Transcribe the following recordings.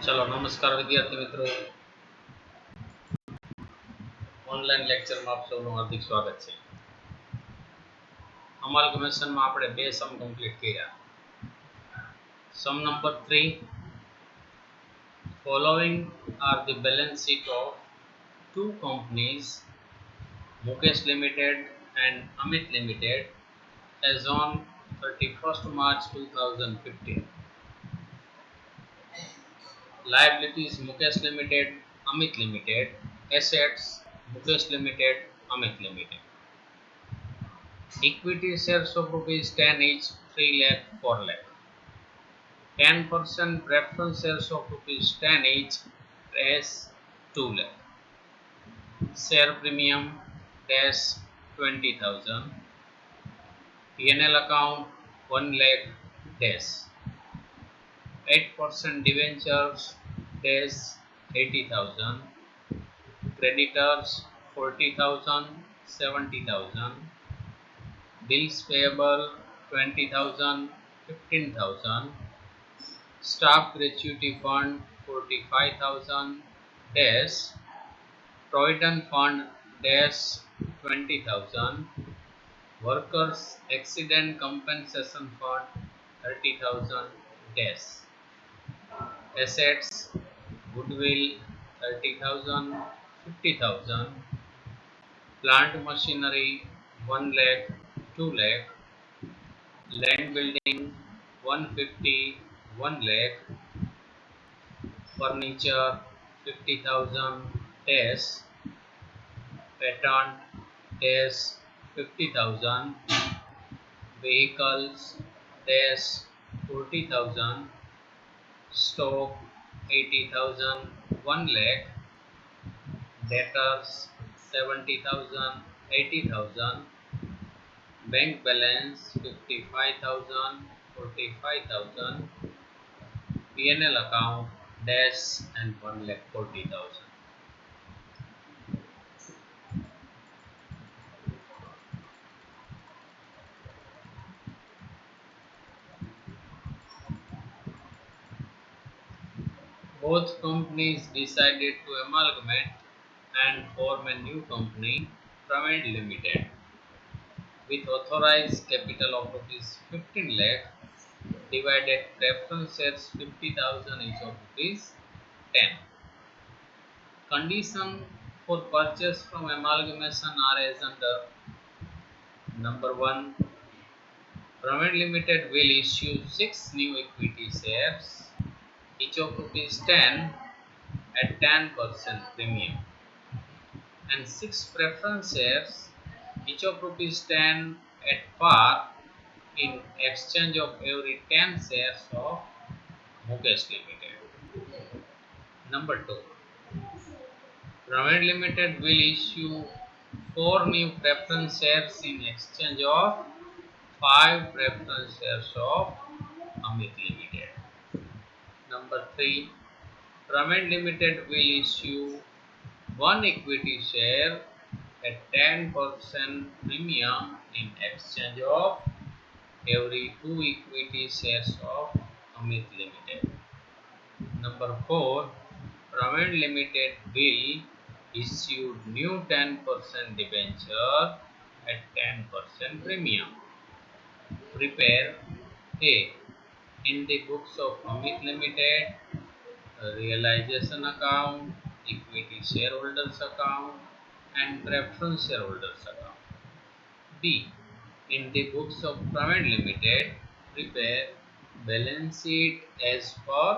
चलो नमस्कार विद्यार्थी मित्रों, ऑनलाइन लेक्चर में आप सबનું हार्दिक स्वागत છે। અમાલ્ગમેશન માં આપણે બે સમ કમ્પ્લીટ કર્યા। Sum number 3, following are the balance sheet of two companies, Mukesh Limited and Amit Limited, as on 31st March 2015. Liabilities Mukesh Limited, Amit Limited. Assets Mukesh Limited, Amit Limited. Equity shares of rupees 10 each, 3 lakh, 4 lakh. 10% preference shares of rupees 10 each, dash 2 lakh. Share premium, dash 20,000. P&L account 1 lakh, dash. 8% debentures, dash 80,000. Creditors 40,000, 70,000. Bills payable 20,000, 15,000. Staff gratuity fund 45,000, dash. Provident fund, dash 20,000. Workers accident compensation fund 30,000, dash. Assets goodwill 30,000, 50,000. Plant machinery 1 lakh, 2 lakh. Land building 150, 1 lakh. Furniture 50,000, dash. Patent, dash 50,000. Vehicles, dash 40,000. Stock 80,000, 1 lakh. Debtors 70,000, 80,000. Bank balance 55,000, 45,000. P&L account, dash and 1,40,000. Both companies decided to amalgamate and form a new company, Praveen Limited, with authorized capital of rupees 15 lakh, divided preference shares 50,000 each of rupees 10. Condition for purchase from amalgamation are as under. Number 1, Praveen Limited will issue 6 new equity shares, each of rupees 10 at 10% premium, and 6 preference shares, each of rupees 10 at par, in exchange of every 10 shares of Mukesh Limited. Number 2, Praveen Limited will issue 4 new preference shares in exchange of 5 preference shares of Amit Limited. Number 3, Praveen Limited will issue 1 equity share at 10% premium in exchange of every 2 equity shares of Amit Limited. Number 4, Praveen Limited will issue new 10% debenture at 10% premium. Prepare A. In the books of Amit Limited, realization account, equity shareholders account, and preference shareholders account. B. In the books of Praveen Limited, prepare balance sheet as per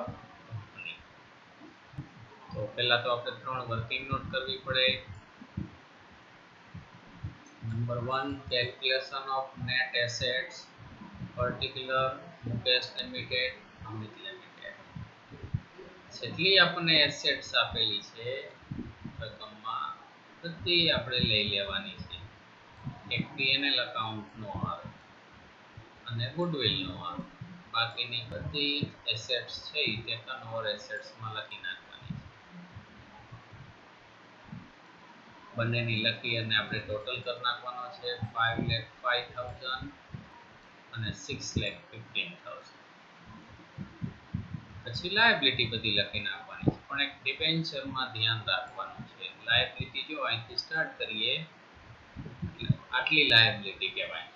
company. तो पहला तो આપણે ત્રણ working note કરવી પડે। Number 1, calculation of net assets particular Mukesh limited, Amit limited. જેટલી આપણને assets આપેલી છે રકમમાં બધી આપણે લઈ લેવાની છે। એક P&L અકાઉન્ટનો આવે અને ગુડવિલનો આવે, બાકીની બધી એસેટ્સ છે એ ટર્નઓવર એસેટ્સમાં લખી નાખવાની છે। બંનેની લખી અને આપણે ટોટલ કરી નાખવાનો છે। 5,05,000 અને 6,15,000। પછી લાયબિલિટી બધી લખી નાખવાની છે, પણ એક ડિબેન્ચરમાં ધ્યાન રાખવાનું છે. લાયબિલિટી જો અહીંથી સ્ટાર્ટ કરીએ એટલે આટલી લાયબિલિટી કહેવાય,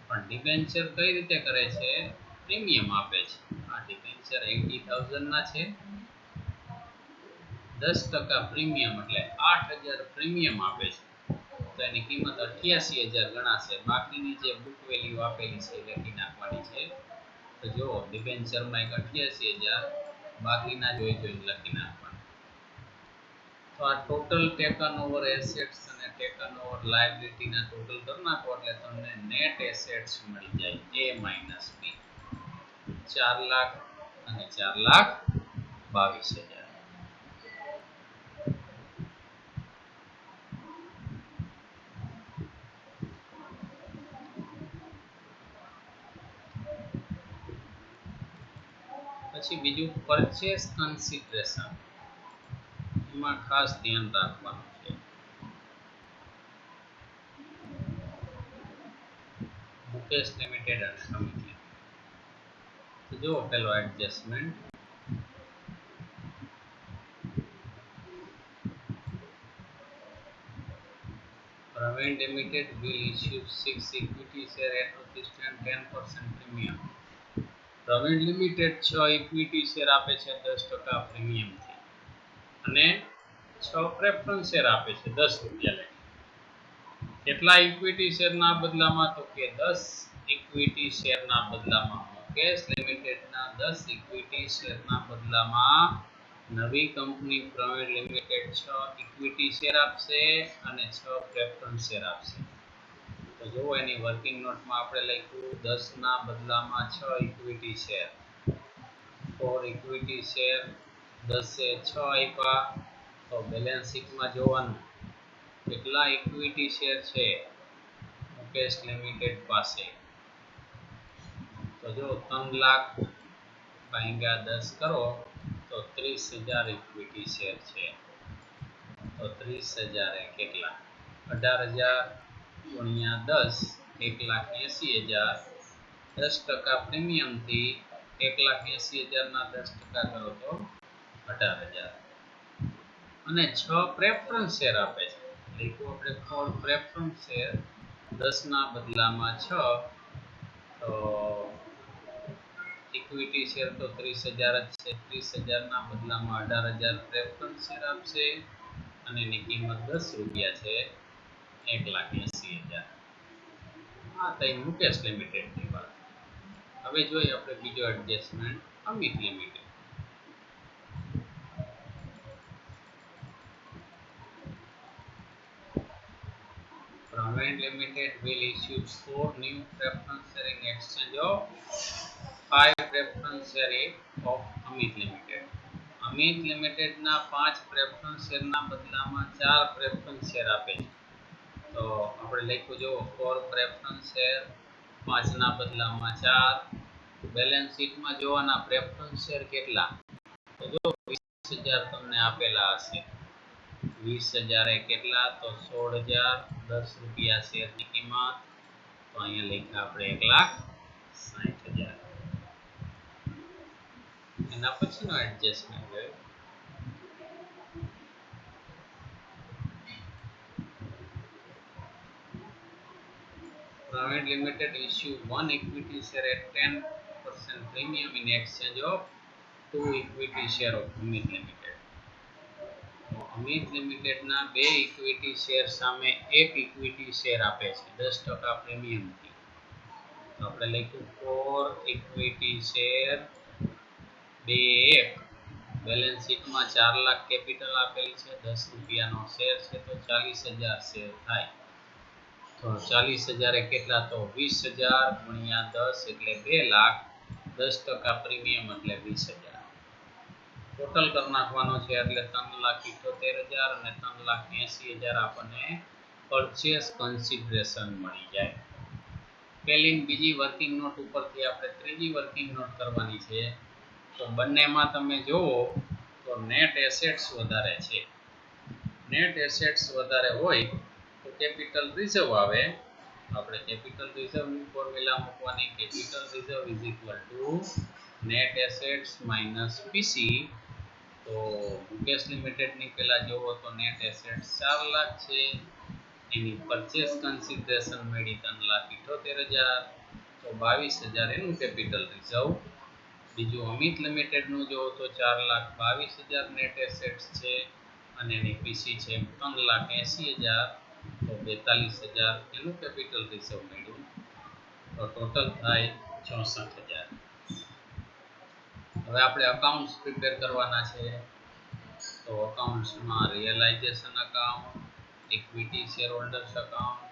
પણ ડિબેન્ચર કઈ રીતે કરે છે? પ્રીમિયમ આપે છે. આ ડિબેન્ચર 80,000 ના છે, 10% પ્રીમિયમ એટલે 8,000 પ્રીમિયમ આપે છે, તો એની કિંમત 88,000 ગણાશે. બાકીની જે બુક વેલ્યુ આપેલી છે એ લખી નાખવાની છે. તો જો ડિબેન્ચરમાં એક 88,000, બાકીના જોઈને લખી નાખવાના. તો આ ટોટલ ટેકન ઓવર એસેટ્સ અને ટેકન ઓવર લાયબિલિટીના ટોટલ કરી નાખો એટલે તમને નેટ એસેટ્સ મળી જાય A - B, 4,00,000 અને 4,22,000. પછી બીજું પરચેસ કન્સિડરેશન, એમાં ખાસ ધ્યાન રાખવાનું છે. મુકેશ લિમિટેડ અને અમિત લિમિટેડ. તો જો પેલો adjustment, Praveen Limited will issue 6 equity share at ₹10% premium. Praveen Limited 6 equity share આપે છે 10% પ્રીમિયમથી, અને 6 પ્રેફરન્સ શેર આપે છે 10 રૂપિયા લેખે. કેટલા ઇક્વિટી શેરના બદલામાં? તો કે 10 ઇક્વિટી શેરના બદલામાં મુકેશ લિમિટેડના 10 ઇક્વિટી શેરના બદલામાં નવી company Praveen limited 6 equity share આપશે અને 6 પ્રેફરન્સ શેર આપશે. તો જો એની વર્કિંગ નોટમાં આપણે લખ્યું 10 ના બદલામાં 6 ઇક્વિટી શેર, 4 ઇક્વિટી શેર, 10 એ 6 આપ્યા. તો બેલેન્સ શીટમાં જોવાનું કેટલા ઇક્વિટી શેર છે મુકેશ લિમિટેડ પાસે. તો જો 3,00,000 ભાગ્યા 10 કરો તો 30,000 ઇક્વિટી શેર છે. તો 30,000 એ કેટલા? 18,000 ગુણ્યા 10, 1,80,000. 10% પ્રીમિયમથી 1,80,000 ના 10% કરો તો 18,000. અને 6 પ્રેફરન્સ શેર આપે છે, લખ્યું આપણે 4 પ્રેફરન્સ શેર, 10 ના બદલામાં 6, તો ઇક્વિટી શેર તો 30,000 જ છે. 30,000 ના બદલામાં 18,000 પ્રેફરન્સ શેર આપશે અને એની કિંમત 10 રૂપિયા છે, 1,80,000. આ થઈ મુકેશ લિમિટેડની વાત. હવે જોઈએ આપણે બીજો adjustment Amit limited. Praveen Limited will issue 4 new preference share in exchange of 5 preference share of Amit Limited. Amit લિમિટેડના 5 પ્રેફરન્સ શેરના બદલામાં 4 પ્રેફરન્સ શેર આપે છે. તો આપણે લખ્યું જો 4 પ્રેફરન્સ શેર, 5 ના બદલામાં 4. બેલેન્સ શીટમાં જોવાના પ્રેફરન્સ શેર કેટલા? તો જો 20,000 તમને આપેલા હશે. 20,000 એ કેટલા? તો 16,000, 10 રૂપિયા શેરની કિંમત. તો અહીંયા લખ્યા આપણે 1,60,000. એના પછીનો એડજસ્ટમેન્ટ જોઈએ. Praveen Limited issue 1 equity share at 10% premium in exchange of 2 equity share of Amit Limited. Amit લિમિટેડના 2 ઇક્વિટી શેર સામે 1 ઇક્વિટી શેર આપે છે 10% પ્રીમિયમથી. તો આપણે લખ્યું 4 ઇક્વિટી શેર, 2 1. બેલેન્સ શીટમાં 4,00,000 કેપિટલ આપેલી છે, 10 રૂપિયાનો શેર છે, તો 40,000 શેર થાય. તો 40,000 એ કેટલા? તો 20,000 ગુણ્યા 10 એટલે 2,00,000, 10% પ્રીમિયમ એટલે 20,000. ટોટલ કરી નાખવાનો છે એટલે 3,78,000 અને 3,80,000 આપણને પરચેસ કન્સિડરેશન મળી જાય. પહેલી બીજી વર્કિંગ નોટ ઉપરથી આપણે ત્રીજી વર્કિંગ નોટ કરવાની છે. તો બંનેમાં તમે જુઓ તો નેટ એસેટ્સ વધારે છે. નેટ એસેટ્સ વધારે હોય તો કેપિટલ રિઝર્વ આવે. આપણે કેપિટલ રિઝર્વની ફોર્મ્યુલા મૂકવાની. Capital reserve is equal to net assets minus PC. તો મુકેશ લિમિટેડની પહેલાં જોવો તો નેટ એસેટ્સ 4 લાખ છે, એની પરચેસ કન્સિડરેશન મળી 3,78,000, તો 22,000 એનું કેપિટલ રિઝર્વ. બીજું અમિત લિમિટેડનું જોવો તો 4,22,000 નેટ એસેટ્સ છે અને એની પીસી છે 3,80,000, તો 42,000 એનું કેપિટલ રિઝર્વ મળ્યું, તો ટોટલ થાય 64,000. હવે આપણે અકાઉન્ટ્સ પ્રિપેર કરવાના છે. તો અકાઉન્ટ્સમાં realisation account, equity share holders account,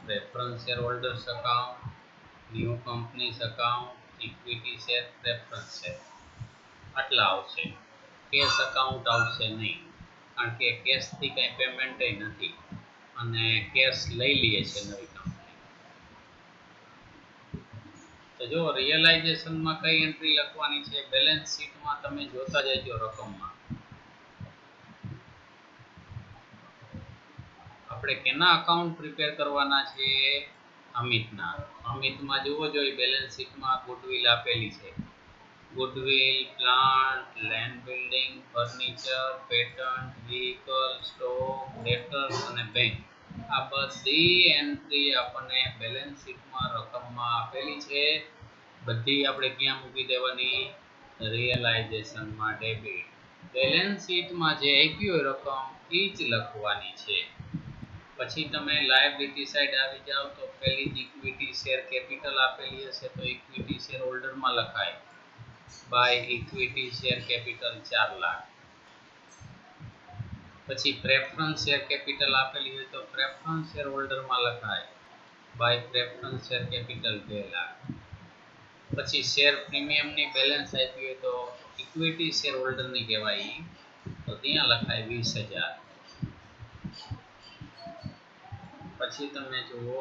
preference share holders account, new companies account, equity share, preference share, આટલા આવશે. કેશ અકાઉન્ટ આવશે નહીં, કારણ કે કેશથી કંઈ પેમેન્ટ નથી અને કેશ લઈ લઈએ છે નવી કંપની. તો જો રિયલાઇઝેશનમાં કઈ એન્ટ્રી લખવાની છે, બેલેન્સ શીટમાં તમે જોતા જજો રકમમાં. આપણે કેના અકાઉન્ટ પ્રિપેર કરવાના છે? અમિતના. અમિતમાં જોવો જોઈએ બેલેન્સ શીટમાં ગુડવિલ આપેલી છે. Goodwill, plant, land building, furniture, patent, vehicle, stock, ડેટર્સ અને બેંક, આ બધી એન્ટ્રી આપણને બેલેન્સ શીટમાં રકમમાં આપેલી છે. બધી આપણે ક્યાં મૂકી દેવાની? રિયલાઇઝેશનમાં ડેબિટ. બેલેન્સ શીટમાં જે આવી હોય રકમ એ જ લખવાની છે. પછી તમે લાયબિલિટી સાઈડ આવી જાઓ તો પહેલી જ ઇક્વિટી શેર કેપિટલ આપેલી હશે તો ઇક્વિટી શેર હોલ્ડરમાં લખાય by equity share capital 4 lakh. પછી પ્રેફરન્સ શેર કેપિટલ આપેલી હોય તો પ્રેફરન્સ શેર હોલ્ડરમાં લખાય by preference share capital 2 lakh. પછી શેર પ્રીમિયમની બેલેન્સ આપી હોય તો ઇક્વિટી શેર હોલ્ડરની કહેવાય, તો ત્યાં લખાય 20,000. પછી તમે જુઓ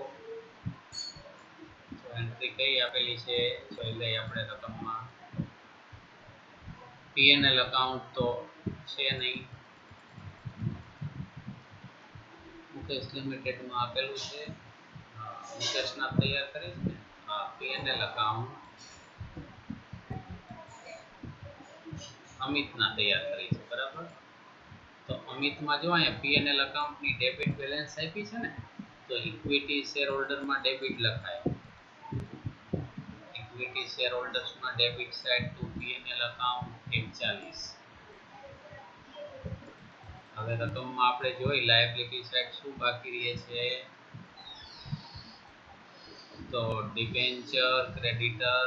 એન્ટ્રી કઈ આપેલી છે, જોઈ લઈએ આપણે રકમમાં. પીએનએલ અકાઉન્ટ તો છે નહીં, મુકેશ લિમિટેડમાં આપેલું છે. મુકેશના તૈયાર કરીશ ને. પીએનએલ અકાઉન્ટ અમિતના તૈયાર કરી છે, બરાબર. તો અમિતમાં જો અહીંયા પીએનએલ અકાઉન્ટની ડેબિટ બેલેન્સ આપી છે ને, તો ઇક્વિટી શેર હોલ્ડરમાં ડેબિટ લખાય. ઇક્વિટી શેર હોલ્ડર્સમાં debit side to PNL account 41. હવે રકમમાં આપણે જોઈ લાયબિલિટી સાઈડ શું બાકી રહે છે, તો ડિબેન્ચર, ક્રેડિટર,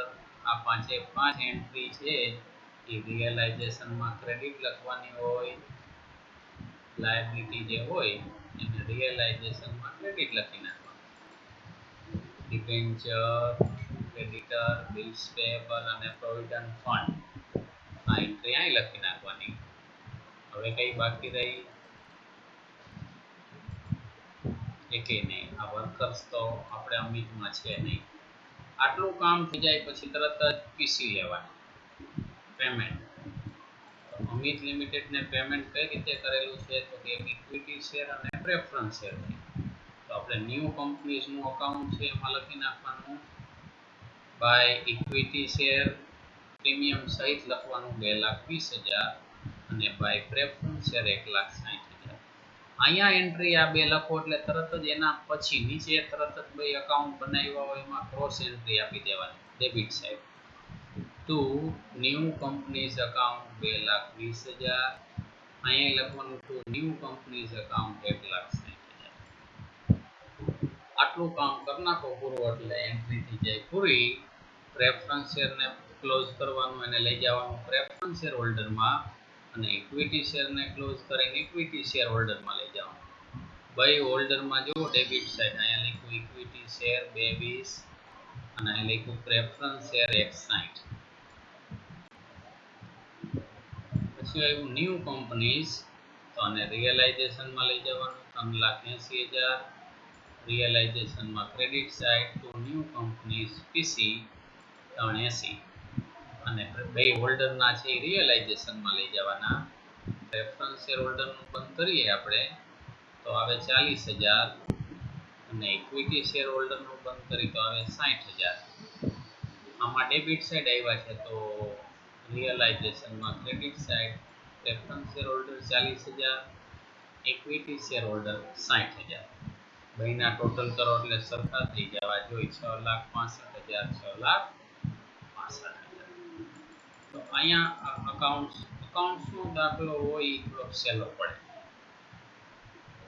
આ 5 એન્ટ્રી છે એ રિયલાઇઝેશનમાં ક્રેડિટ લખવાની હોય. લાયબિલિટી જે હોય એને રિયલાઇઝેશનમાં ક્રેડિટ લખી નાખવાનું. ડિબેન્ચર, ક્રેડિટર, બિલ્સ પેયેબલ અને પ્રોવિડન્ટ ફંડ, આ એન્ટ્રી અહીં લખી નાખવાની. હવે કઈ બાકી રહી? એકે નહીં. આ વર્કર્સ તો આપણે અમિતમાં છે નહીં. આટલું કામ થઈ જાય પછી તરત જ પીસી લેવાની પેમેન્ટ. અમિત લિમિટેડને પેમેન્ટ કઈ રીતે કરેલું છે, તો કે ઇક્વિટી શેર અને પ્રેફરન્સ શેરથી. તો આપણે ન્યૂ કંપનીઝનું અકાઉન્ટ છે એમાં લખી નાખવાનું બાય ઇક્વિટી શેર પ્રીમિયમ સહિત લખવાનું 2,20,000 અને બાય પ્રેફરન્સ શેર 1,60,000. અહીંયા એન્ટ્રી આ બે લખો એટલે તરત જ એના પછી નીચે તરત જ બે અકાઉન્ટ બનાવ્યા હોય એમાં ક્રોસ એન્ટ્રી આપી દેવાની debit side to new companies account 2,20,000. અહીંયા લખવાનું ટુ ન્યૂ કંપનીઝ અકાઉન્ટ 1,60,000. આટલું કામ કરી નાખો પૂરું એટલે એન્ટ્રી થઈ જાય પૂરી. પ્રેફરન્સ શેરને ક્લોઝ કરવાનું, એને લઈ જવાનું પ્રેફરન્સ શેર હોલ્ડરમાં અને ઇક્વિટી શેરને ક્લોઝ કરીને ઇક્વિટી શેર હોલ્ડરમાં લઈ જવાનું. બે હોલ્ડરમાં જો ડેબિટ સાઈડ અહીંયા લખ્યું ઇક્વિટી શેર 2,20 અને અહીં લખ્યું પ્રેફરન્સ શેર 1,60. પછી આવ્યું ન્યૂ કંપનીઝ, તો આને રિયલાઇઝેશનમાં લઈ જવાનું 3,80,000. રિયલાઇઝેશનમાં credit side to new companies PC 380 અને બે હોલ્ડરના છે એ રિયલાઇઝેશનમાં લઈ જવાના. પ્રેફરન્સ શેર હોલ્ડરનું બંધ કરીએ આપણે તો આવે 40,000 અને ઇક્વિટી શેર હોલ્ડરનું બંધ કરી તો આવે 60,000. આમાં ડેબિટ સાઈડ આવ્યા છે તો રિયલાઇઝેશનમાં credit side preference share holder 40,000, equity share holder 60,000. મહિના ટોટલ કરો એટલે સરખા થઈ જવા જોઈએ 6,65,000, 6,65,000. તો અહીંયા અકાઉન્ટ્સનો દાખલો હોય એ થોડોક સહેલો પડે,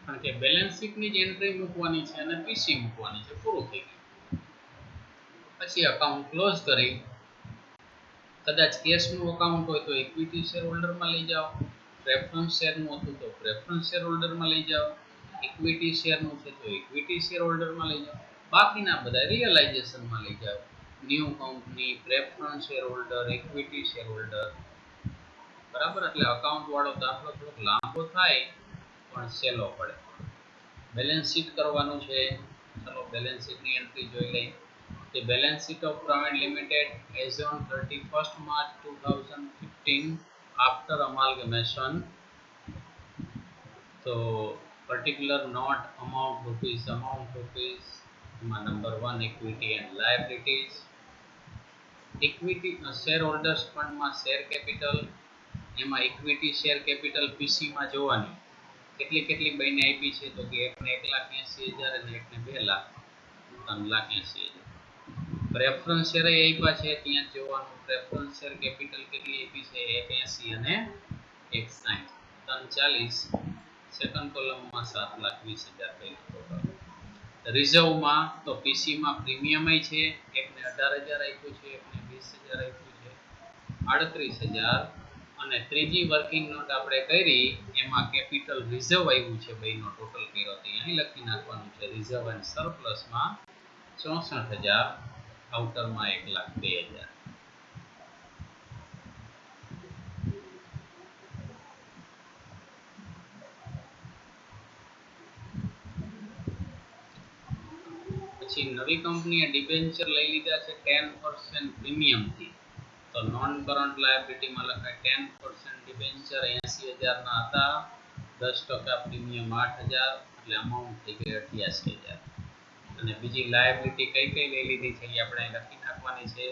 કારણ કે બેલેન્સ શીટની જ એન્ટ્રી મૂકવાની છે અને પીસી મૂકવાની છે, પૂરું થઈ ગયું. પછી અકાઉન્ટ ક્લોઝ કરી, કદાચ કેશનું અકાઉન્ટ હોય તો ઇક્વિટી શેર હોલ્ડરમાં લઈ જાઓ, પ્રેફરન્સ શેરનું હતું તો પ્રેફરન્સ શેર હોલ્ડરમાં લઈ જાઓ, ઇક્વિટી શેરનું છે તો ઇક્વિટી શેર હોલ્ડરમાં લઈ જાઓ, બાકીના બધા રિયલાઇઝેશનમાં લઈ જાઓ. New company, preference share holder, equity share holder, બરાબર. એટલે અકાઉન્ટ વાળો દાખલો થોડોક લાંબો થાય પણ સહેલો પડે. બેલેન્સ શીટ કરવાનું છે. ચલો બેલેન્સ શીટની એન્ટ્રી જોઈ લઈએ. The balance sheet of Provident Limited as on 31st March 2015 after amalgamation. So particular note amount rupees, number 1 equity and liabilities. Equity shareholders fund માં share capital, એમાં equity share capital PC માં જોવાની કેટલી બઈને આપી છે તો કે એકને 1,80,000 અને એકને 2,00,000, 3,80,000. પ્રેફરન્સ શેર આપ્યા છે ત્યાં જોવાનું પ્રેફરન્સ શેર કેપિટલ કેટલી આપી છે 180 અને 160, 340. સેકન્ડ કોલમમાં 7,20,000 પહેલું ટોટલ. રિઝર્વમાં તો પીસીમાં પ્રીમિયમ છે, એકને 18,000 આપ્યું છે, એકને 20,000 આપ્યું છે, 38,000. અને ત્રીજી વર્કિંગ નોટ આપણે કરી એમાં કેપિટલ રિઝર્વ આવ્યું છે, બેનો ટોટલ કર્યો તો અહીં લખી નાખવાનું છે રિઝર્વ એન્ડ સરપ્લસમાં 64,000, આઉટરમાં 1,02,000. પછી નવી કંપનીએ ડિબેન્ચર લઈ લીધા છે 10% પ્રીમિયમથી, તો નોન કરન્ટ લાયબિલિટીમાં લખાય 10% ડિબેન્ચર 80,000 ના હતા, 10% પ્રીમિયમ 8,000 એટલે અમાઉન્ટ થઈ ગઈ 88,000. અને બીજી લાયબિલિટી કઈ લઈ લીધી છે એ આપણે લખી નાખવાની છે.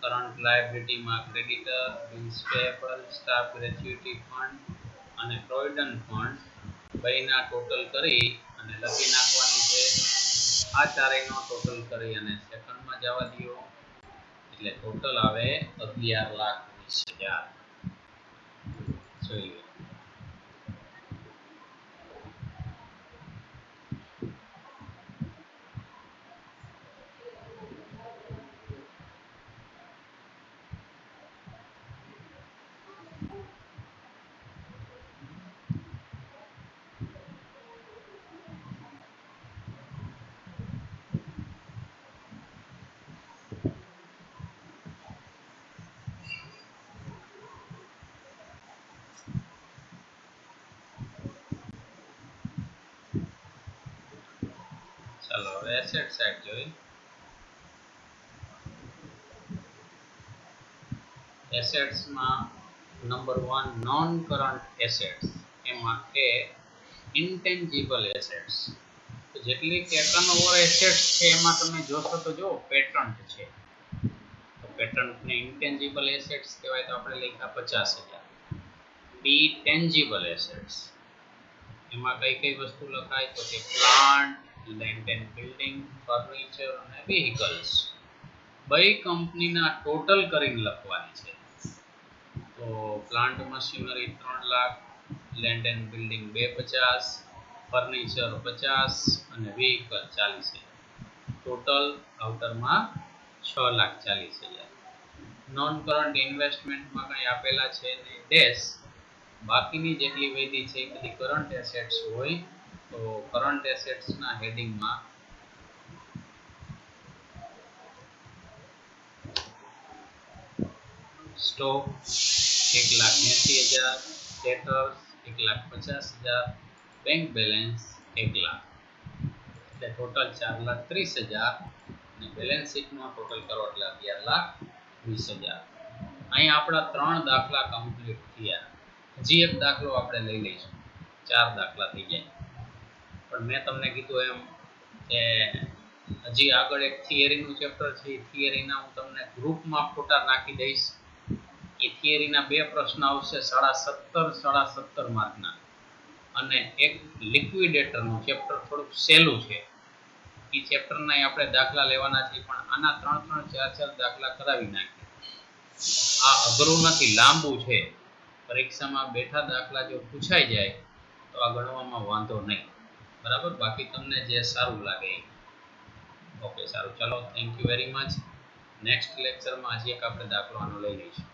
કરન્ટ લાયબિલિટીમાં creditor, bills payable, staff gratuity fund અને પ્રોવિડન્ટ ફંડ બેના ટોટલ કરી અને લખી નાખવાની છે. આ ચારેયનો ટોટલ કરી અને સેકન્ડમાં જવા દો એટલે ટોટલ આવે 11,20,000. જોઈ લો. ચાલો હવે એસેટ સાઈડ જોઈ. એસેટ્સમાં નંબર 1 નોન કરન્ટ એસેટ્સ, એમાં કે ઇન્ટેન્જિબલ એસેટ્સ. તો જેટલી ટેકન ઓવર એસેટ્સ છે એમાં તમે જોશો તો જો પેટન્ટ છે, તો પેટન્ટને ઇન્ટેન્જિબલ એસેટ્સ કહેવાય, તો આપણે લખ્યા 50,000. બી ટેન્જિબલ એસેટ્સ, એમાં કઈ વસ્તુ લખાય તો કે plant, land and building, furniture અને વ્હીકલ્સ. બે કંપનીના ટોટલ કરીને લખવાની છે. તો plant machinery 3 lakh, land and building 250, furniture 50 અને વ્હીકલ 40,000. ટોટલ આઉટરમાં 6,40,000. નોન કરન્ટ ઇન્વેસ્ટમેન્ટમાં કંઈ આપેલા છે નહીં ડેશ, બાકીની જેટલી વધી છે એ બધી કરન્ટ એસેટ્સ હોય, તો કરન્ટ એસેટ્સના હેડિંગમાં સ્ટોક 1,80,000, ડેટર્સ 1,50,000, બેંક બેલેન્સ 1,00,000, એટલે ટોટલ 4,30,000 અને બેલેન્સ શીટનો ટોટલ કરો એટલે 11,20,000. અહીં આપણા 3 દાખલા કમ્પ્લીટ થયા. હજી એક દાખલો આપણે લઈ લઈશું, 4 દાખલા થઈ જાય. પણ મેં તમને કીધું એમ કે હજી આગળ એક થિયરીનું ચેપ્ટર છે. એ થિયરીના હું તમને ગ્રુપમાં ફોટા નાખી દઈશ. એ થિયરીના 2 પ્રશ્ન આવશે 17.5 માર્કના, અને એક લિક્વિડેટરનું ચેપ્ટર થોડુંક સહેલું છે. એ ચેપ્ટરના આપણે દાખલા લેવાના છે, પણ આના 3-4 દાખલા કરાવી નાખીએ. આ અઘરું નથી, લાંબુ છે. પરીક્ષામાં બેઠા દાખલા જો પૂછાઈ જાય તો આ ગણવામાં વાંધો નહીં. બરાબર, બાકી તમને જે સારું લાગે. ઓકે, સારું, ચાલો, thank you very much. Next લેક્ચરમાં હજી એક આપણે દાખલો આનો લઈ લઈશું.